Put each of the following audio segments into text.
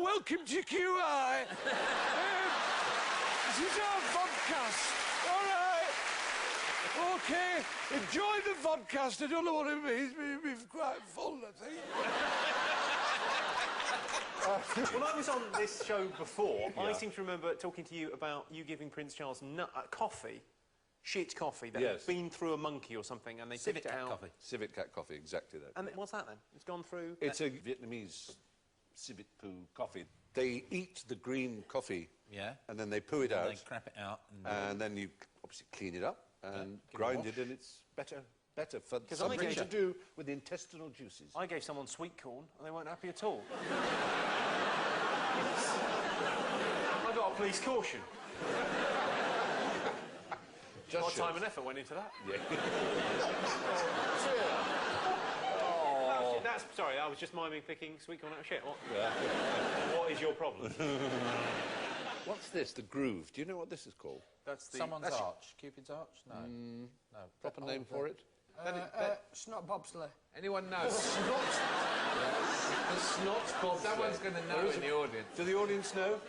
welcome to QI. This is our vodcast. All right. OK, enjoy the vodcast. I don't know what it means, but it's quite full, I think. When I was on this show before, I seem to remember talking to you about you giving Prince Charles coffee, shit coffee, that had been through a monkey or something, and they Civet picked it cat out. coffee. Civet cat coffee, exactly that. And what's that then? It's gone through... It's a Vietnamese civet poo coffee. They eat the green coffee, and then they poo it out. They crap it out. And then you obviously clean it up and grind it, and it's better for something to do with the intestinal juices. I gave someone sweet corn, and they weren't happy at all. I got a police caution. A lot of time and effort went into that. Yeah. Sorry, I was just miming picking sweet corn out of shit. What? Yeah. What is your problem? What's this? The groove. Do you know what this is called? That's the... Someone's arch. Cupid's arch? No. No. Proper name for it? Snot bobsleigh. Anyone know? Snot. The snot bobsleigh. Someone's going to know in the audience. Do the audience know?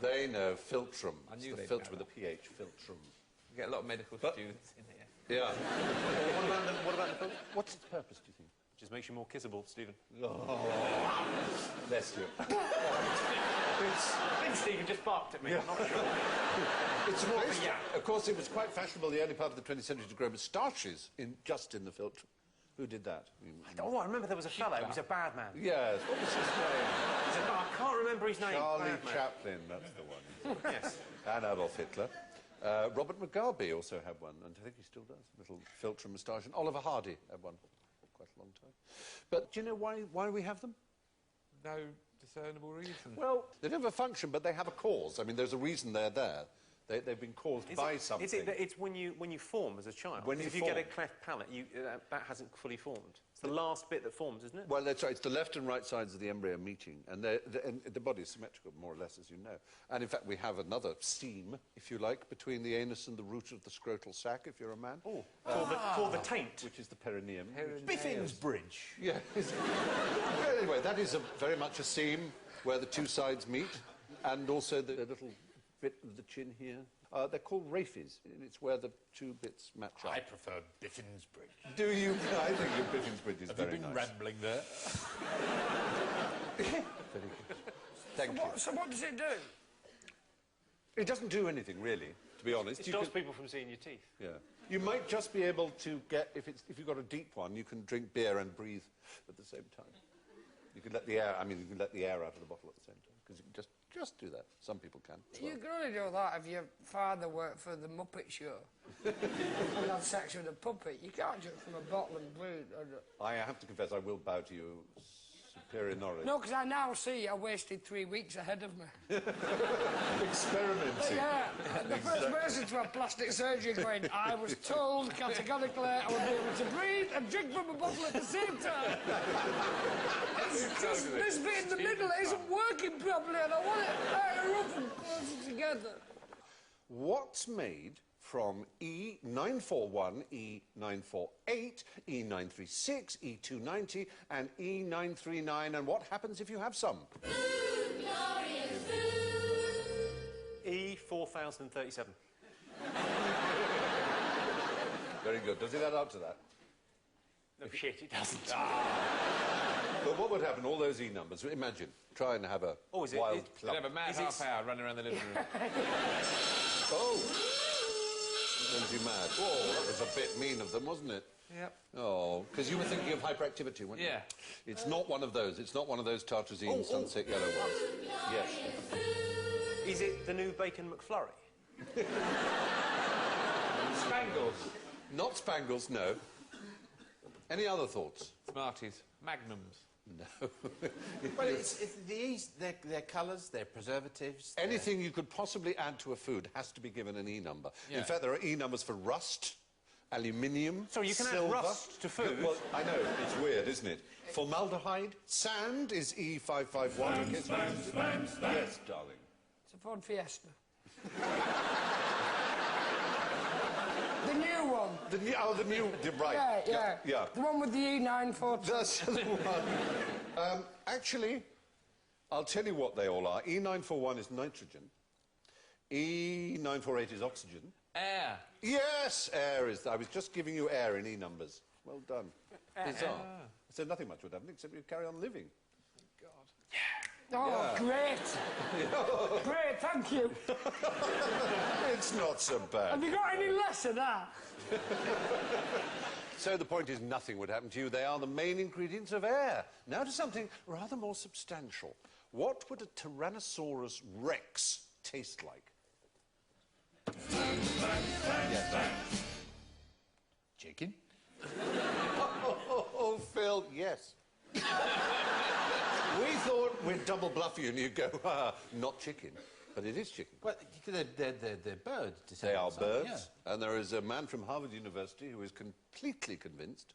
They know. Filtrum. I knew it's the they'd filter know with a PH. Filtrum. You get a lot of medical students in here. Yeah. What about the filter? What's its purpose, do you think? Just makes you more kissable, Stephen. Oh. Bless you. I think Stephen just barked at me, I'm not sure. It's more of course, it was quite fashionable the early part of the 20th century to grow moustaches just in the filter. Who did that? Oh, I remember there was a fellow, he was a bad man. Yes, what was his name? I can't remember his name. Charlie Chaplin, that's the one. Yes. And Adolf Hitler. Robert Mugabe also had one, and I think he still does. A little filter moustache. And Oliver Hardy had one for quite a long time. But do you know why we have them? No discernible reason. Well, they don't have a function, but they have a cause. I mean, there's a reason they're there. They've been caused by something. Is it that it's when you form as a child? If you get a cleft palate, that hasn't fully formed. It's the last bit that forms, isn't it? Well, that's right. It's the left and right sides of the embryo meeting, and the body is symmetrical, more or less, as you know. And in fact, we have another seam, if you like, between the anus and the root of the scrotal sac, if you're a man. Oh, called the taint, which is the perineum. Biffin's Bridge. Yeah. Anyway, that is very much a seam where the two sides meet, and also the little bit of the chin here. They're called raphes. It's where the two bits match up. I prefer Biffin's Bridge. Do you? I think your Biffin's Bridge is very nice. Have you been rambling there? Very good. Thank you. So what does it do? It doesn't do anything, really, to be honest. It stops people from seeing your teeth. Yeah. You might just be able to get, if you've got a deep one, you can drink beer and breathe at the same time. You can let the air, you can let the air out of the bottle at the same time, because you can just do that. Some people can. You can only do that if your father worked for the Muppet Show. And had sex with a puppet. You can't drink from a bottle and breathe. I have to confess, I will bow to your superior knowledge. No, because I now see I wasted 3 weeks ahead of me. Experimenting. Yeah. The first person to have plastic surgery going, I was told categorically I would be able to breathe and drink from a bottle at the same time. It's just this bit in the middle isn't working properly and I want it very rough and closer together. What's made from E941, E948, E936, E290 and E939, and what happens if you have some? Food, glorious food. E4037. Very good. Does it add up to that? No shit, it doesn't. But what would happen, all those E numbers, imagine, try and have a wild plump. You'd have a mad half-hour running around the living room. Oh! Runs you mad. Oh, that was a bit mean of them, wasn't it? Yep. Oh, because you were thinking of hyperactivity, weren't you? Yeah. It's not one of those. It's not one of those tartrazine sunset yellow ones. Yes. Is it the new Bacon McFlurry? Spangles. Not Spangles, no. Any other thoughts? Smarties. Magnums. No. Well, they're colours, they're preservatives... Anything you could possibly add to a food has to be given an E number. Yeah. In fact, there are E numbers for rust, aluminium, So you can silver. add rust to food? Well, I know, it's weird, isn't it? Formaldehyde, sand is E551. Yes, darling. It's a Ford Fiesta. The new one. The new, right. Yeah. The one with the E940. That's the one. Actually, I'll tell you what they all are. E941 is nitrogen. E948 is oxygen. Air. Yes, air is... I was just giving you air in E numbers. Well done. Bizarre. I said nothing much would happen except you'd carry on living. Oh, great. Great, thank you. It's not so bad. Have you got any less of that? So the point is nothing would happen to you. They are the main ingredients of air. Now to something rather more substantial. What would a Tyrannosaurus Rex taste like? Yes. Chicken? Oh, Phil, yes. We thought we'd double bluff you and you'd go, not chicken. But it is chicken. Well, they're birds. They are birds. Yeah. And there is a man from Harvard University who is completely convinced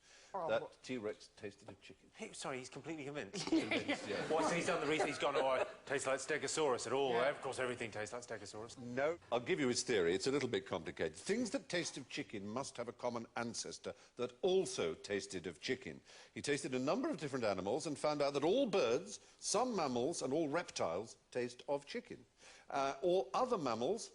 that T-Rex tasted of chicken. Sorry, he's completely convinced. Convinced, yeah. Why, so he's done the reason he's gone, oh, it tastes like Stegosaurus at all. Yeah. Of course, everything tastes like Stegosaurus. No. I'll give you his theory. It's a little bit complicated. Things that taste of chicken must have a common ancestor that also tasted of chicken. He tasted a number of different animals and found out that all birds, some mammals and all reptiles taste of chicken. All other mammals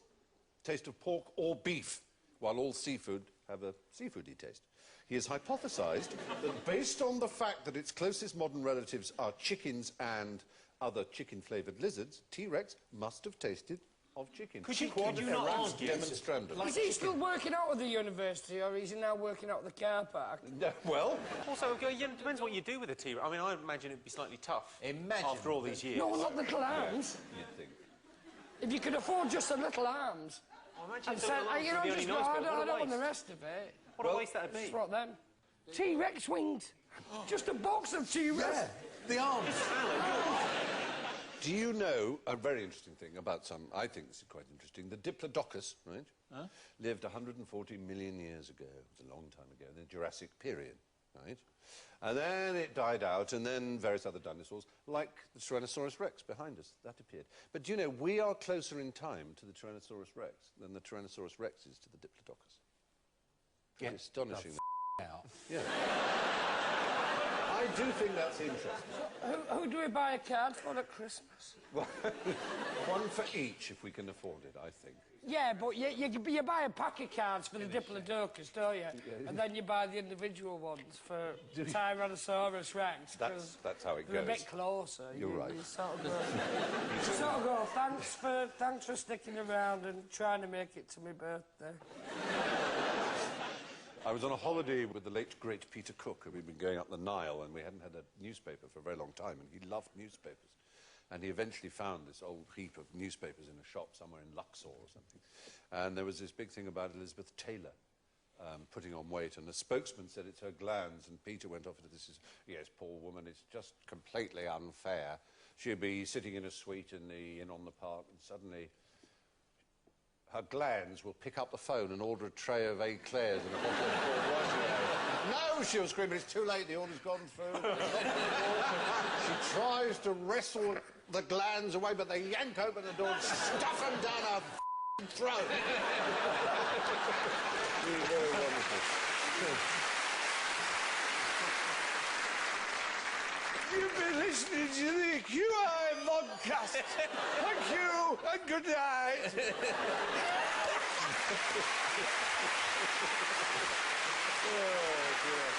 taste of pork or beef, while all seafood have a seafoody taste. He has hypothesised that based on the fact that its closest modern relatives are chickens and other chicken-flavoured lizards, T-Rex must have tasted of chicken. Could you not argue? Is he still working out at the university, or is he now working out at the car park? No, well... Also, it depends what you do with a T-Rex. I mean, I imagine it'd be slightly tough after all these years. No, not little arms. You'd think. If you could afford just the little arms. And say, you know, just go, I don't want the rest of it. What a waste that'd be. Just what then? T-Rex wings. Just a box of T-Rex. Yeah, the arms. Do you know a very interesting thing about some... I think this is quite interesting. The Diplodocus, right, lived 140 million years ago. It was a long time ago, in the Jurassic period, right? And then it died out, and then various other dinosaurs, like the Tyrannosaurus Rex behind us, that appeared. But do you know, we are closer in time to the Tyrannosaurus Rex than the Tyrannosaurus Rex is to the Diplodocus. Yeah. Astonishing. Out. Yeah. I do think that's interesting. Who do we buy a card for at Christmas? One for each, if we can afford it, I think. Yeah, but you buy a pack of cards for the Diplodocus, don't you? Yeah. And then you buy the individual ones for Tyrannosaurus Rex. That's how it they're goes. a bit closer. You're right. You sort of go, thanks for sticking around and trying to make it to my birthday. I was on a holiday with the late, great Peter Cook, and we'd been going up the Nile, and we hadn't had a newspaper for a very long time, and he loved newspapers. And he eventually found this old heap of newspapers in a shop somewhere in Luxor or something. And there was this big thing about Elizabeth Taylor putting on weight, and the spokesman said it's her glands, and Peter went off into this, yes, poor woman, it's just completely unfair. She'd be sitting in a suite in the Inn on the Park, and suddenly her glands will pick up the phone and order a tray of eclairs and a bottle of Port Roger. No, she was screaming, it's too late, the order's gone through. She tries to wrestle the glands away, but they yank open the door and stuff them down her throat. Really very wonderful. You've been listening to the QI podcast. Thank you and good night. Oh, dear.